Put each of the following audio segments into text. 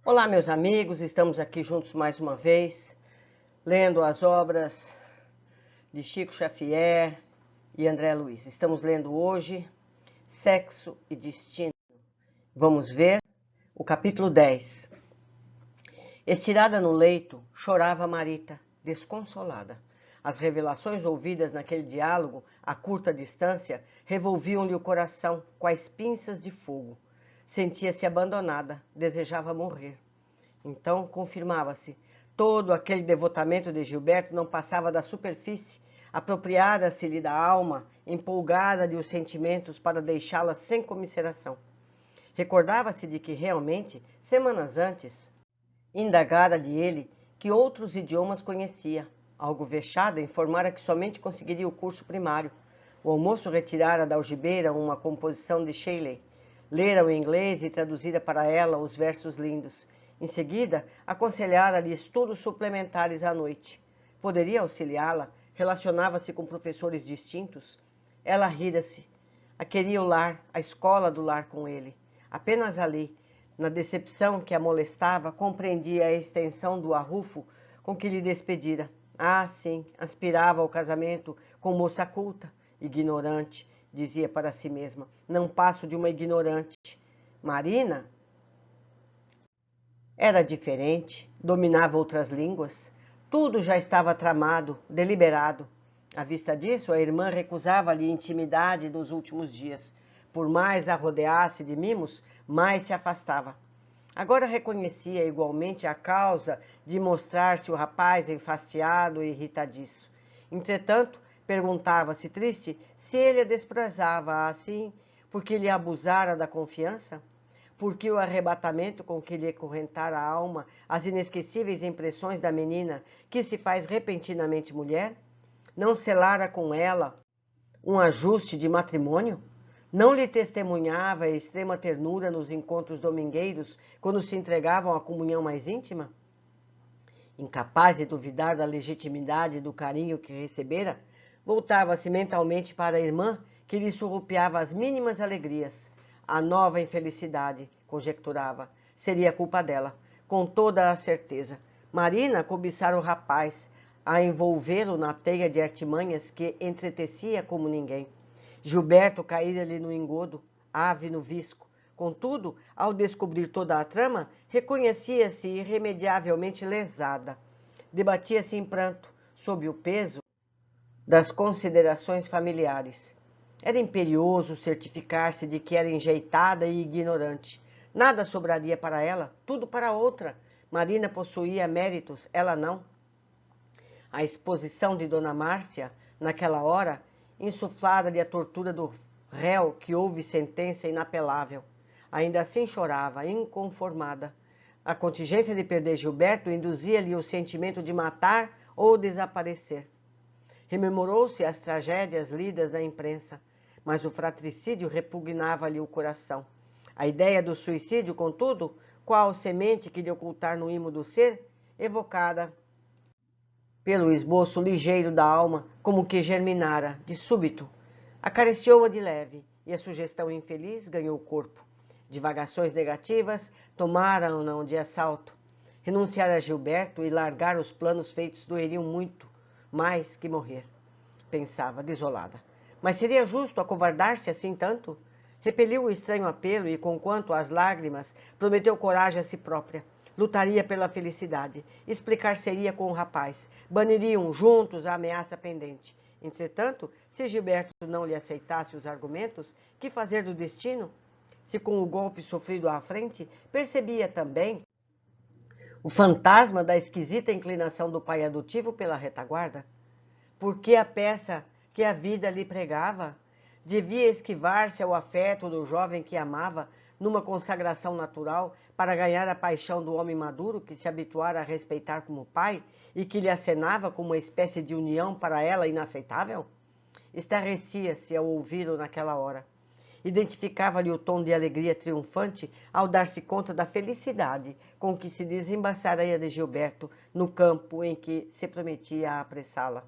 Olá, meus amigos, estamos aqui juntos mais uma vez, lendo as obras de Chico Xavier e André Luiz. Estamos lendo hoje Sexo e Destino. Vamos ver o capítulo 10. Estirada no leito, chorava Marita, desconsolada. As revelações ouvidas naquele diálogo, a curta distância, revolviam-lhe o coração quais pinças de fogo. Sentia-se abandonada, desejava morrer. Então confirmava-se, todo aquele devotamento de Gilberto não passava da superfície, apropriara-se-lhe da alma, empolgada-lhe os sentimentos para deixá-la sem comiseração. Recordava-se de que realmente, semanas antes, indagara-lhe ele que outros idiomas conhecia. Algo vexada, informara que somente conseguiria o curso primário. O almoço retirara da algibeira uma composição de Shelley. Lera o inglês e traduzira para ela os versos lindos. Em seguida, aconselhara-lhe estudos suplementares à noite. Poderia auxiliá-la? Relacionava-se com professores distintos? Ela rira-se. Queria o lar, a escola do lar com ele. Apenas ali, na decepção que a molestava, compreendia a extensão do arrufo com que lhe despedira. Ah, sim, aspirava ao casamento com moça culta, ignorante, dizia para si mesma. Não passo de uma ignorante. Marina era diferente, dominava outras línguas. Tudo já estava tramado, deliberado. À vista disso, a irmã recusava-lhe intimidade nos últimos dias. Por mais a rodeasse de mimos, mais se afastava. Agora reconhecia igualmente a causa de mostrar-se o rapaz enfastiado e irritadiço. Entretanto, perguntava-se triste se ele a desprezava assim, porque lhe abusara da confiança? Porque o arrebatamento com que lhe acorrentara a alma as inesquecíveis impressões da menina que se faz repentinamente mulher? Não selara com ela um ajuste de matrimônio? Não lhe testemunhava a extrema ternura nos encontros domingueiros, quando se entregavam à comunhão mais íntima? Incapaz de duvidar da legitimidade do carinho que recebera, voltava-se mentalmente para a irmã, que lhe surrupiava as mínimas alegrias. A nova infelicidade, conjecturava, seria culpa dela, com toda a certeza. Marina cobiçara o rapaz, a envolvê-lo na teia de artimanhas que entretecia como ninguém. Gilberto caíra-lhe no engodo, ave no visco. Contudo, ao descobrir toda a trama, reconhecia-se irremediavelmente lesada. Debatia-se em pranto, sob o peso das considerações familiares. Era imperioso certificar-se de que era enjeitada e ignorante. Nada sobraria para ela, tudo para outra. Marina possuía méritos, ela não. A exposição de Dona Márcia, naquela hora, insuflara-lhe a tortura do réu que houve sentença inapelável. Ainda assim chorava, inconformada. A contingência de perder Gilberto induzia-lhe o sentimento de matar ou desaparecer. Rememorou-se as tragédias lidas na imprensa, mas o fratricídio repugnava-lhe o coração. A ideia do suicídio, contudo, qual semente que lhe ocultar no imo do ser, evocada pelo esboço ligeiro da alma, como que germinara, de súbito, acariciou-a de leve, e a sugestão infeliz ganhou corpo. Divagações negativas tomaram-no de assalto. Renunciar a Gilberto e largar os planos feitos doeriam muito mais que morrer, pensava, desolada. Mas seria justo acovardar-se assim tanto? Repeliu o estranho apelo e, conquanto as lágrimas, prometeu coragem a si própria. Lutaria pela felicidade, explicar-se-ia com o rapaz, baniriam juntos a ameaça pendente. Entretanto, se Gilberto não lhe aceitasse os argumentos, que fazer do destino? Se com o golpe sofrido à frente, percebia também o fantasma da esquisita inclinação do pai adotivo pela retaguarda? Porque a peça que a vida lhe pregava devia esquivar-se ao afeto do jovem que amava, numa consagração natural, para ganhar a paixão do homem maduro que se habituara a respeitar como pai e que lhe acenava como uma espécie de união para ela inaceitável? Estarrecia-se ao ouvi-lo naquela hora. Identificava-lhe o tom de alegria triunfante ao dar-se conta da felicidade com que se desembaçaria de Gilberto no campo em que se prometia apressá-la.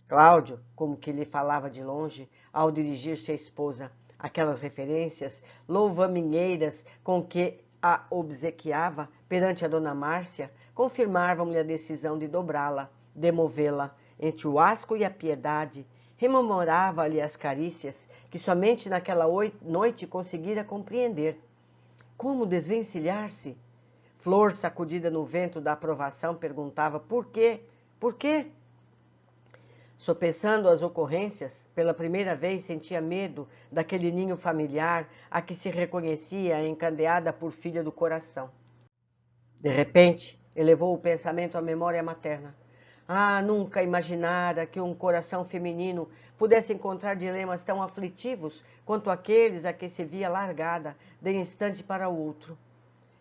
Cláudio, como que lhe falava de longe, ao dirigir-se à esposa, aquelas referências louvaminheiras com que a obsequiava perante a dona Márcia confirmavam-lhe a decisão de dobrá-la, demovê-la entre o asco e a piedade, rememorava-lhe as carícias que somente naquela noite conseguira compreender. Como desvencilhar-se? Flor, sacudida no vento da aprovação, perguntava por quê? Por quê? Sopesando as ocorrências, pela primeira vez sentia medo daquele ninho familiar a que se reconhecia encandeada por filha do coração. De repente, elevou o pensamento à memória materna. Ah, nunca imaginara que um coração feminino pudesse encontrar dilemas tão aflitivos quanto aqueles a que se via largada de instante para outro.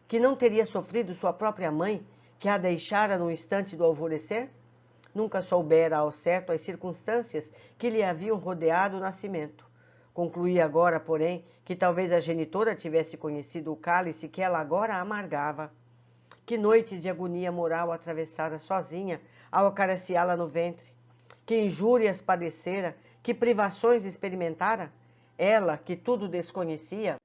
Que não teria sofrido sua própria mãe, que a deixara no instante do alvorecer? Nunca soubera ao certo as circunstâncias que lhe haviam rodeado o nascimento. Concluía agora, porém, que talvez a genitora tivesse conhecido o cálice que ela agora amargava. Que noites de agonia moral atravessara sozinha ao acariciá-la no ventre. Que injúrias padecera, que privações experimentara. Ela, que tudo desconhecia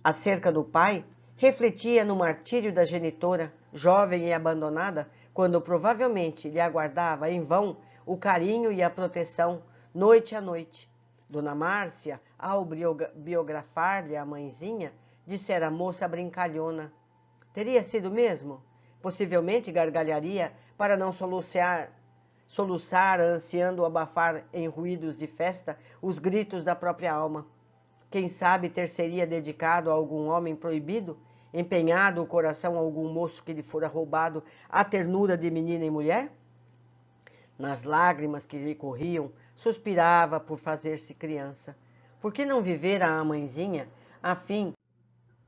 acerca do pai, refletia no martírio da genitora, jovem e abandonada, quando provavelmente lhe aguardava em vão o carinho e a proteção, noite a noite. Dona Márcia, ao biografar-lhe a mãezinha, dissera a moça brincalhona. Teria sido mesmo? Possivelmente gargalharia para não soluçar, ansiando abafar em ruídos de festa os gritos da própria alma. Quem sabe ter-se-ia dedicado a algum homem proibido, empenhado o coração a algum moço que lhe fora roubado a ternura de menina e mulher? Nas lágrimas que lhe corriam, suspirava por fazer-se criança. Por que não vivera a mãezinha, a fim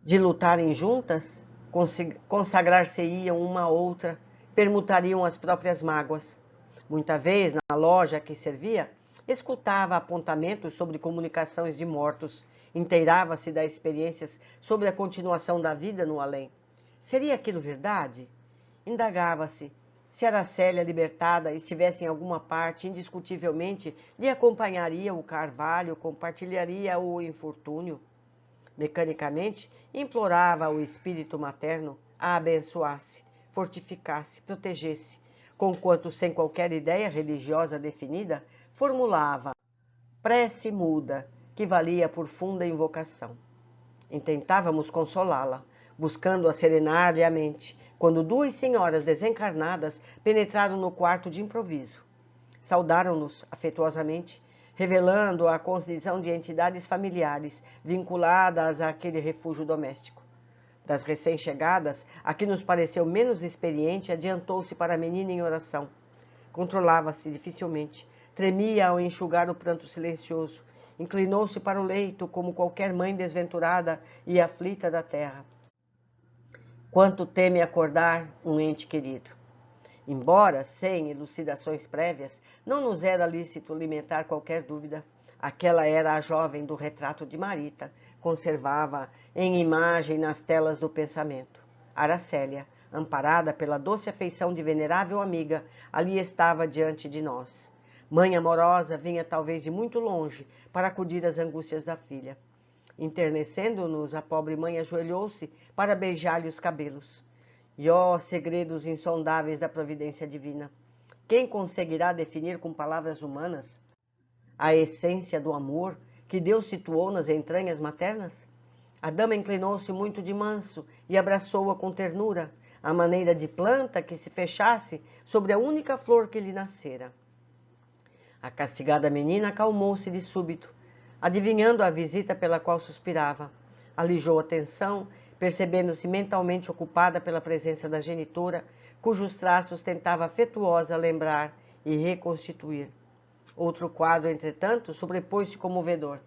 de lutarem juntas? Consagrar-se-iam uma a outra, permutariam as próprias mágoas. Muita vez, na loja a que servia, escutava apontamentos sobre comunicações de mortos, inteirava-se das experiências sobre a continuação da vida no além. Seria aquilo verdade? Indagava-se se Aracélia, libertada, estivesse em alguma parte, indiscutivelmente lhe acompanharia o carvalho, compartilharia o infortúnio. Mecanicamente, implorava ao espírito materno a abençoasse, fortificasse, protegesse, conquanto, sem qualquer ideia religiosa definida, formulava prece muda, que valia por funda invocação. Intentávamos consolá-la, buscando serenar-lhe a mente, quando duas senhoras desencarnadas penetraram no quarto de improviso. Saudaram-nos afetuosamente, revelando a condição de entidades familiares vinculadas àquele refúgio doméstico. Das recém-chegadas, a que nos pareceu menos experiente adiantou-se para a menina em oração. Controlava-se dificilmente, tremia ao enxugar o pranto silencioso, inclinou-se para o leito como qualquer mãe desventurada e aflita da terra. Quanto teme acordar um ente querido! Embora, sem elucidações prévias, não nos era lícito alimentar qualquer dúvida. Aquela era a jovem do retrato de Marita, conservava em imagem nas telas do pensamento. Aracélia, amparada pela doce afeição de venerável amiga, ali estava diante de nós. Mãe amorosa vinha talvez de muito longe para acudir às angústias da filha. Enternecendo-nos, a pobre mãe ajoelhou-se para beijar-lhe os cabelos. E ó, segredos insondáveis da providência divina! Quem conseguirá definir com palavras humanas a essência do amor que Deus situou nas entranhas maternas? A dama inclinou-se muito de manso e abraçou-a com ternura, à maneira de planta que se fechasse sobre a única flor que lhe nascera. A castigada menina acalmou-se de súbito, adivinhando a visita pela qual suspirava. Alijou a tensão, percebendo-se mentalmente ocupada pela presença da genitora, cujos traços tentava afetuosa lembrar e reconstituir. Outro quadro, entretanto, sobrepôs-se comovedor.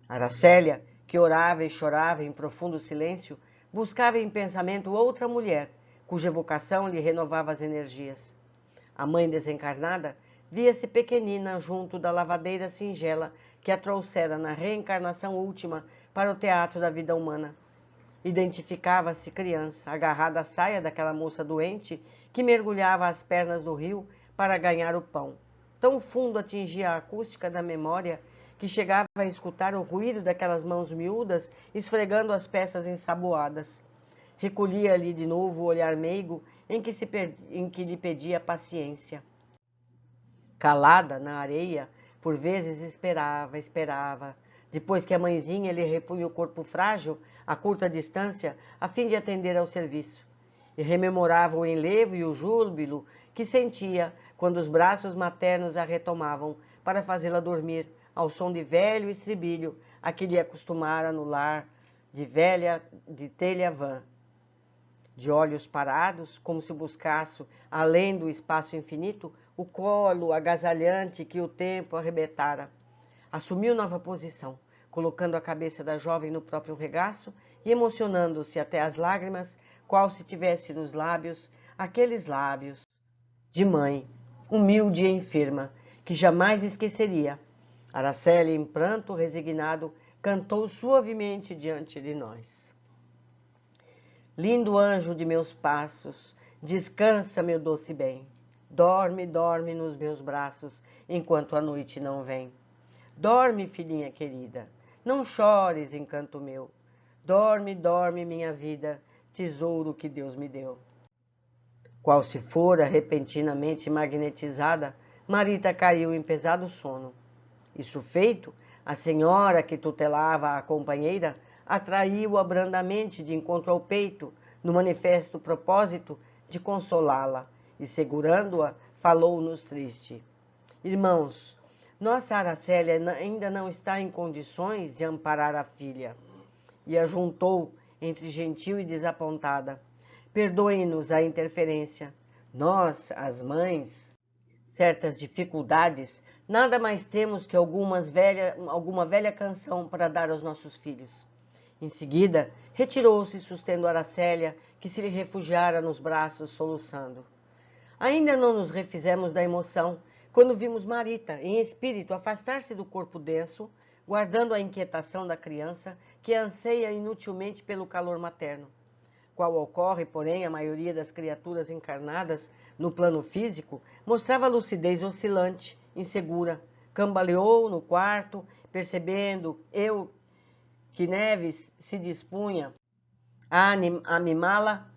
Aracélia, que orava e chorava em profundo silêncio, buscava em pensamento outra mulher, cuja evocação lhe renovava as energias. A mãe desencarnada via-se pequenina junto da lavadeira singela que a trouxera na reencarnação última para o teatro da vida humana. Identificava-se criança, agarrada à saia daquela moça doente que mergulhava as pernas do rio para ganhar o pão. Tão fundo atingia a acústica da memória que chegava a escutar o ruído daquelas mãos miúdas esfregando as peças ensaboadas. Recolhia-lhe de novo o olhar meigo em que lhe pedia paciência. Calada na areia, por vezes esperava. Depois que a mãezinha lhe repunha o corpo frágil, a curta distância, a fim de atender ao serviço. E rememorava o enlevo e o júbilo que sentia quando os braços maternos a retomavam para fazê-la dormir ao som de velho estribilho a que lhe acostumara no lar de telha vã. De olhos parados, como se buscasse, além do espaço infinito, o colo agasalhante que o tempo arrebentara. Assumiu nova posição, colocando a cabeça da jovem no próprio regaço e emocionando-se até as lágrimas, qual se tivesse nos lábios, aqueles lábios de mãe, humilde e enferma, que jamais esqueceria. Araceli, em pranto resignado, cantou suavemente diante de nós. Lindo anjo de meus passos, descansa, meu doce bem. Dorme, dorme nos meus braços, enquanto a noite não vem. Dorme, filhinha querida, não chores, encanto meu. Dorme, dorme, minha vida, tesouro que Deus me deu. Qual se fora repentinamente magnetizada, Marita caiu em pesado sono. Isso feito, a senhora que tutelava a companheira atraiu-a brandamente de encontro ao peito, no manifesto propósito de consolá-la, e segurando-a, falou-nos triste. Irmãos, nossa Aracélia ainda não está em condições de amparar a filha. E ajuntou, entre gentil e desapontada. Perdoem-nos a interferência. Nós, as mães, certas dificuldades, nada mais temos que alguma velha canção para dar aos nossos filhos. Em seguida, retirou-se sustendo Aracélia, que se lhe refugiara nos braços, soluçando. Ainda não nos refizemos da emoção, quando vimos Marita, em espírito, afastar-se do corpo denso, guardando a inquietação da criança, que anseia inutilmente pelo calor materno. Qual ocorre, porém, a maioria das criaturas encarnadas no plano físico, mostrava lucidez oscilante, insegura, cambaleou no quarto, percebendo que Neves se dispunha a mimá-la,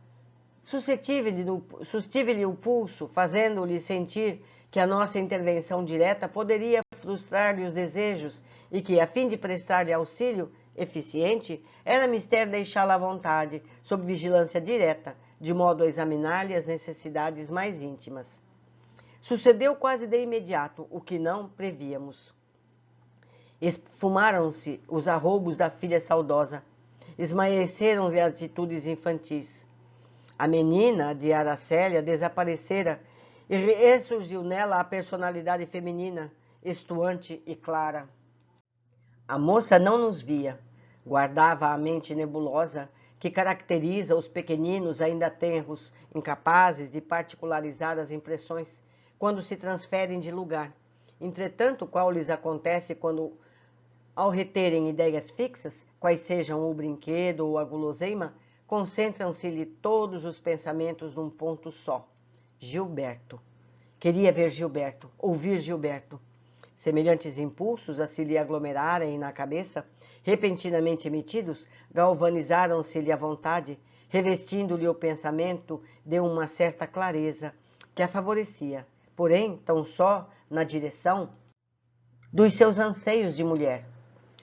sustive-lhe o pulso, fazendo-lhe sentir que a nossa intervenção direta poderia frustrar-lhe os desejos e que, a fim de prestar-lhe auxílio eficiente, era mister deixá-la à vontade, sob vigilância direta, de modo a examinar-lhe as necessidades mais íntimas. Sucedeu quase de imediato o que não prevíamos. Esfumaram-se os arroubos da filha saudosa, esmaeceram-lhe atitudes infantis. A menina de Aracélia desaparecera e ressurgiu nela a personalidade feminina, estuante e clara. A moça não nos via, guardava a mente nebulosa que caracteriza os pequeninos ainda tenros, incapazes de particularizar as impressões quando se transferem de lugar. Entretanto, qual lhes acontece quando, ao reterem ideias fixas, quais sejam o brinquedo ou a guloseima, concentram-se-lhe todos os pensamentos num ponto só. Gilberto. Queria ver Gilberto, ouvir Gilberto. Semelhantes impulsos a se lhe aglomerarem na cabeça, repentinamente emitidos, galvanizaram-se-lhe a vontade, revestindo-lhe o pensamento de uma certa clareza que a favorecia, porém, tão só na direção dos seus anseios de mulher.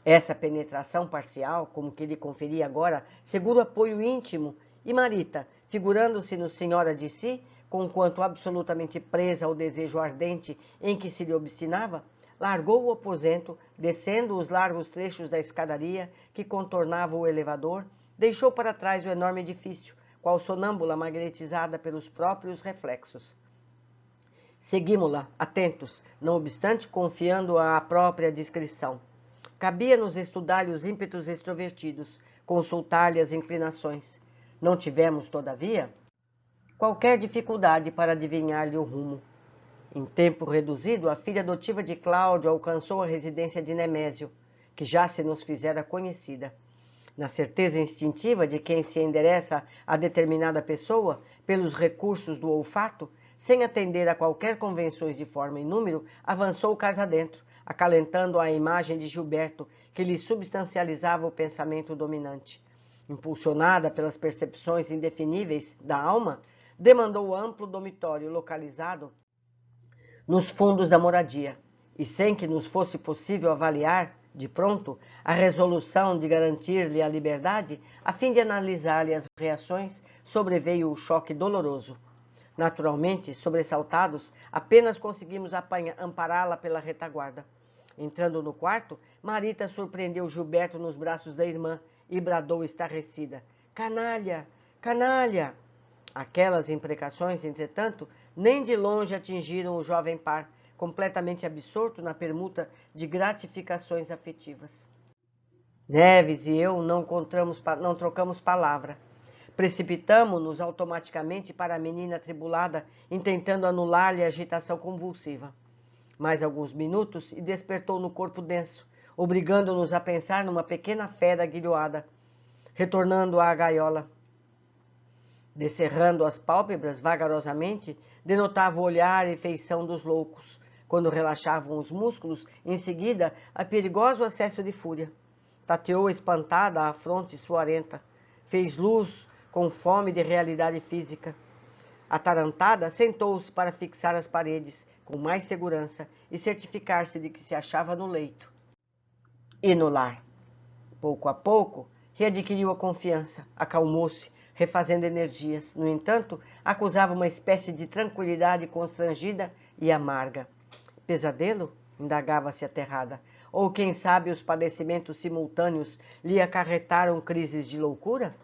Essa penetração parcial, como que lhe conferia agora, seguro apoio íntimo, e Marita, figurando-se no senhora de si, conquanto absolutamente presa ao desejo ardente em que se lhe obstinava, largou o aposento, descendo os largos trechos da escadaria que contornava o elevador, deixou para trás o enorme edifício, qual sonâmbula magnetizada pelos próprios reflexos. Seguimos-la, atentos, não obstante confiando-a à própria discrição. Cabia-nos estudar-lhe os ímpetos extrovertidos, consultar-lhe as inclinações. Não tivemos, todavia, qualquer dificuldade para adivinhar-lhe o rumo. Em tempo reduzido, a filha adotiva de Cláudio alcançou a residência de Nemésio, que já se nos fizera conhecida. Na certeza instintiva de quem se endereça a determinada pessoa pelos recursos do olfato, sem atender a qualquer convenções de forma e número, avançou casa dentro, acalentando a imagem de Gilberto, que lhe substancializava o pensamento dominante. Impulsionada pelas percepções indefiníveis da alma, demandou o amplo dormitório localizado nos fundos da moradia, e sem que nos fosse possível avaliar, de pronto, a resolução de garantir-lhe a liberdade, a fim de analisar-lhe as reações, sobreveio o choque doloroso. Naturalmente, sobressaltados, apenas conseguimos ampará-la pela retaguarda. Entrando no quarto, Marita surpreendeu Gilberto nos braços da irmã e bradou estarrecida: "Canalha! Canalha!" Aquelas imprecações, entretanto, nem de longe atingiram o jovem par, completamente absorto na permuta de gratificações afetivas. Neves e eu não trocamos palavra. Precipitamo-nos automaticamente para a menina atribulada, intentando anular-lhe a agitação convulsiva. Mais alguns minutos e despertou no corpo denso, obrigando-nos a pensar numa pequena fera aguilhoada, retornando à gaiola. Descerrando as pálpebras vagarosamente, denotava o olhar e feição dos loucos. Quando relaxavam os músculos, em seguida, a perigoso acesso de fúria. Tateou espantada a fronte suarenta. Fez luz com fome de realidade física. Atarantada, sentou-se para fixar as paredes, com mais segurança, e certificar-se de que se achava no leito e no lar. Pouco a pouco, readquiriu a confiança, acalmou-se, refazendo energias. No entanto, acusava uma espécie de tranquilidade constrangida e amarga. Pesadelo? Indagava-se aterrada. Ou, quem sabe, os padecimentos simultâneos lhe acarretaram crises de loucura?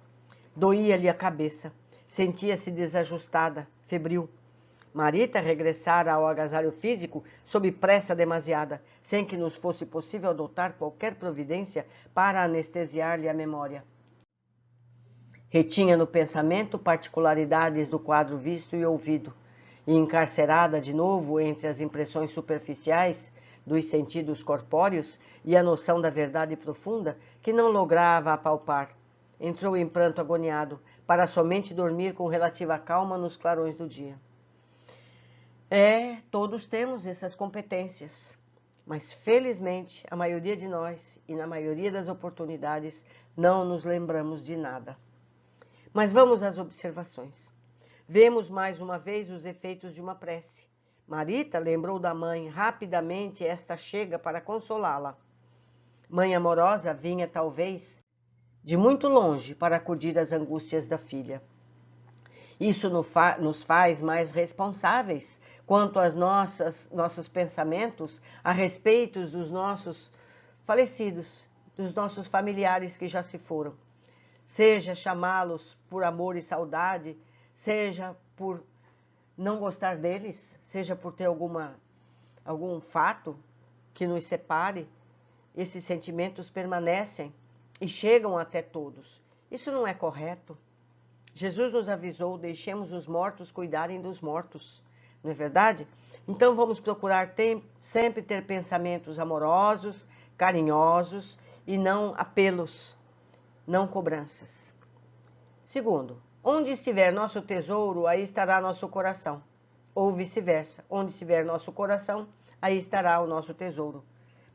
Doía-lhe a cabeça. Sentia-se desajustada, febril. Marita regressara ao agasalho físico sob pressa demasiada, sem que nos fosse possível adotar qualquer providência para anestesiar-lhe a memória. Retinha no pensamento particularidades do quadro visto e ouvido, e encarcerada de novo entre as impressões superficiais dos sentidos corpóreos e a noção da verdade profunda que não lograva apalpar, entrou em pranto agoniado, para somente dormir com relativa calma nos clarões do dia. Todos temos essas competências, mas felizmente a maioria de nós, e na maioria das oportunidades, não nos lembramos de nada. Mas vamos às observações. Vemos mais uma vez os efeitos de uma prece. Marita lembrou da mãe, rapidamente esta chega para consolá-la. Mãe amorosa vinha, talvez, de muito longe para acudir às angústias da filha. Isso nos faz mais responsáveis quanto aos nossos pensamentos a respeito dos nossos falecidos, dos nossos familiares que já se foram. Seja chamá-los por amor e saudade, seja por não gostar deles, seja por ter algum fato que nos separe, esses sentimentos permanecem e chegam até todos. Isso não é correto. Jesus nos avisou: deixemos os mortos cuidarem dos mortos, não é verdade? Então vamos procurar sempre ter pensamentos amorosos, carinhosos e não apelos, não cobranças. Segundo, onde estiver nosso tesouro, aí estará nosso coração. Ou vice-versa, onde estiver nosso coração, aí estará o nosso tesouro.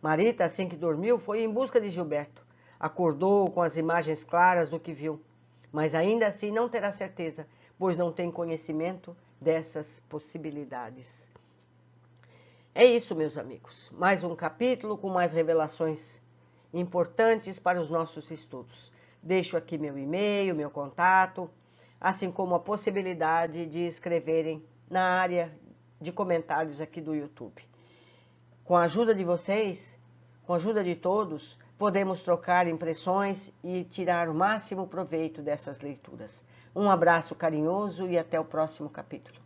Marita, assim que dormiu, foi em busca de Gilberto. Acordou com as imagens claras do que viu, mas ainda assim não terá certeza, pois não tem conhecimento dessas possibilidades. É isso, meus amigos. Mais um capítulo com mais revelações importantes para os nossos estudos. Deixo aqui meu e-mail, meu contato, assim como a possibilidade de escreverem na área de comentários aqui do YouTube. Com a ajuda de vocês, com a ajuda de todos, podemos trocar impressões e tirar o máximo proveito dessas leituras. Um abraço carinhoso e até o próximo capítulo.